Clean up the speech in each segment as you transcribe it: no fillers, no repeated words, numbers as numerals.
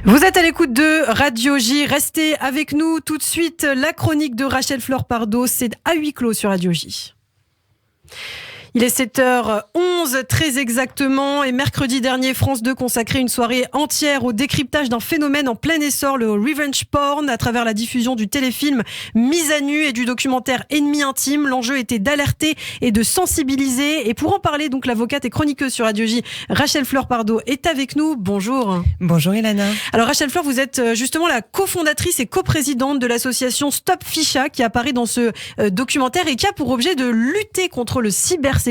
Vous êtes à l'écoute de Radio J. Restez avec nous tout de suite. La chronique de Rachel Fleur-Pardo, c'est à huis clos sur Radio J. Il est 7h11, très exactement, et mercredi dernier, France 2 consacrait une soirée entière au décryptage d'un phénomène en plein essor, le revenge porn, à travers la diffusion du téléfilm Mise à nu et du documentaire Ennemi intime. L'enjeu était d'alerter et de sensibiliser. Et pour en parler, donc, l'avocate et chroniqueuse sur Radio J, Rachel Fleur-Pardo, est avec nous. Bonjour. Bonjour Ilana. Alors Rachel Fleur, vous êtes justement la cofondatrice et coprésidente de l'association Stop Ficha qui apparaît dans ce documentaire et qui a pour objet de lutter contre le cybersexisme.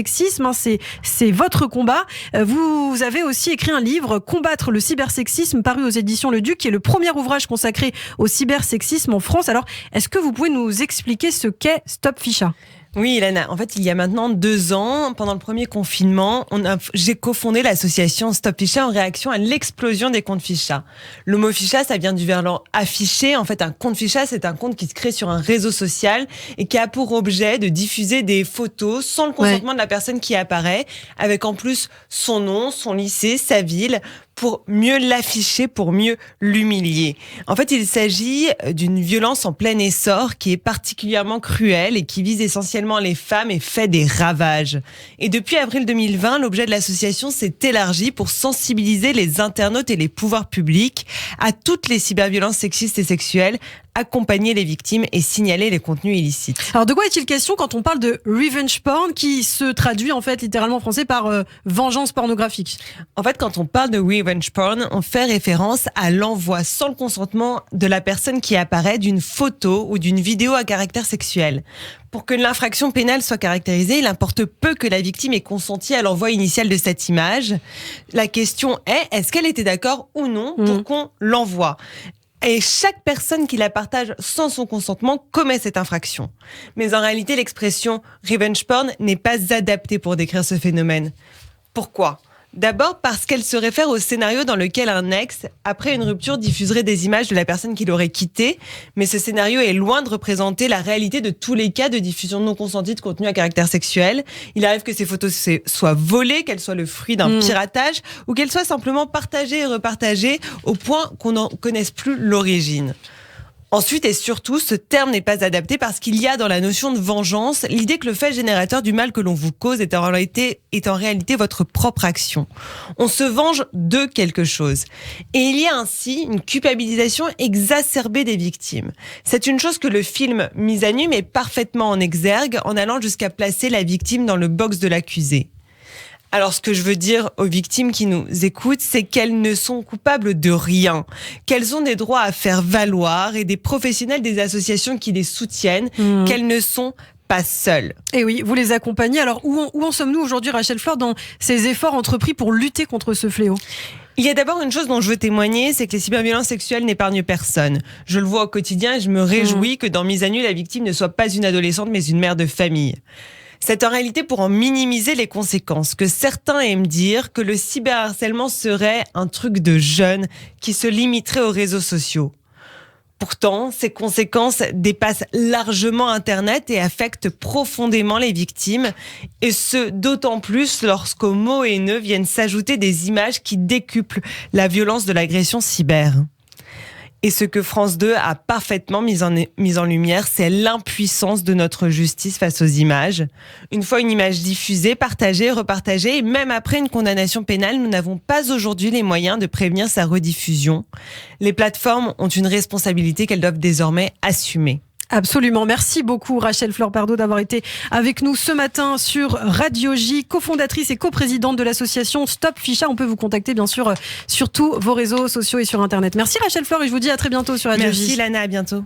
C'est votre combat. Vous avez aussi écrit un livre, Combattre le cybersexisme, paru aux éditions Le Duc, qui est le premier ouvrage consacré au cybersexisme en France. Alors, est-ce que vous pouvez nous expliquer ce qu'est Stop Ficha ? Oui, Ilana. En fait, il y a maintenant 2 ans, pendant le premier confinement, j'ai cofondé l'association Stop Ficha en réaction à l'explosion des comptes Ficha. Le mot Ficha, ça vient du verlan afficher. En fait, un compte Ficha, c'est un compte qui se crée sur un réseau social et qui a pour objet de diffuser des photos sans le consentement de la personne qui apparaît, avec en plus son nom, son lycée, sa ville, pour mieux l'afficher, pour mieux l'humilier. En fait, il s'agit d'une violence en plein essor qui est particulièrement cruelle et qui vise essentiellement les femmes et fait des ravages. Et depuis avril 2020, l'objet de l'association s'est élargi pour sensibiliser les internautes et les pouvoirs publics à toutes les cyberviolences sexistes et sexuelles, accompagner les victimes et signaler les contenus illicites. Alors de quoi est-il question quand on parle de revenge porn, qui se traduit en fait littéralement en français par vengeance pornographique ? En fait, quand on parle de revenge porn, on fait référence à l'envoi sans le consentement de la personne qui apparaît d'une photo ou d'une vidéo à caractère sexuel. Pour que l'infraction pénale soit caractérisée, il importe peu que la victime ait consenti à l'envoi initial de cette image. La question est-ce qu'elle était d'accord ou non pour qu'on l'envoie ? Et chaque personne qui la partage sans son consentement commet cette infraction. Mais en réalité, l'expression revenge porn n'est pas adaptée pour décrire ce phénomène. Pourquoi ? D'abord parce qu'elle se réfère au scénario dans lequel un ex, après une rupture, diffuserait des images de la personne qui l'aurait quitté. Mais ce scénario est loin de représenter la réalité de tous les cas de diffusion non consentie de contenu à caractère sexuel. Il arrive que ces photos soient volées, qu'elles soient le fruit d'un piratage, ou qu'elles soient simplement partagées et repartagées au point qu'on n'en connaisse plus l'origine. Ensuite et surtout, ce terme n'est pas adapté parce qu'il y a dans la notion de vengeance l'idée que le fait générateur du mal que l'on vous cause est en réalité votre propre action. On se venge de quelque chose. Et il y a ainsi une culpabilisation exacerbée des victimes. C'est une chose que le film Mise à nu met parfaitement en exergue en allant jusqu'à placer la victime dans le box de l'accusé. Alors, ce que je veux dire aux victimes qui nous écoutent, c'est qu'elles ne sont coupables de rien, qu'elles ont des droits à faire valoir et des professionnels des associations qui les soutiennent, qu'elles ne sont pas seules. Et oui, vous les accompagnez. Alors, où en sommes-nous aujourd'hui, Rachel Fleur, dans ces efforts entrepris pour lutter contre ce fléau ? Il y a d'abord une chose dont je veux témoigner, c'est que les cyberviolences sexuelles n'épargnent personne. Je le vois au quotidien et je me réjouis que dans Mise à nu, la victime ne soit pas une adolescente mais une mère de famille. C'est en réalité pour en minimiser les conséquences que certains aiment dire que le cyberharcèlement serait un truc de jeunes qui se limiterait aux réseaux sociaux. Pourtant, ces conséquences dépassent largement Internet et affectent profondément les victimes, et ce d'autant plus lorsqu'aux mots haineux viennent s'ajouter des images qui décuplent la violence de l'agression cyber. Et ce que France 2 a parfaitement mis en lumière, c'est l'impuissance de notre justice face aux images. Une fois une image diffusée, partagée, repartagée, et même après une condamnation pénale, nous n'avons pas aujourd'hui les moyens de prévenir sa rediffusion. Les plateformes ont une responsabilité qu'elles doivent désormais assumer. Absolument. Merci beaucoup Rachel Fleur-Pardo d'avoir été avec nous ce matin sur Radio J, cofondatrice et coprésidente de l'association Stop Ficha. On peut vous contacter bien sûr sur tous vos réseaux sociaux et sur Internet. Merci Rachel Fleur et je vous dis à très bientôt sur Radio J. Merci Lana, à bientôt.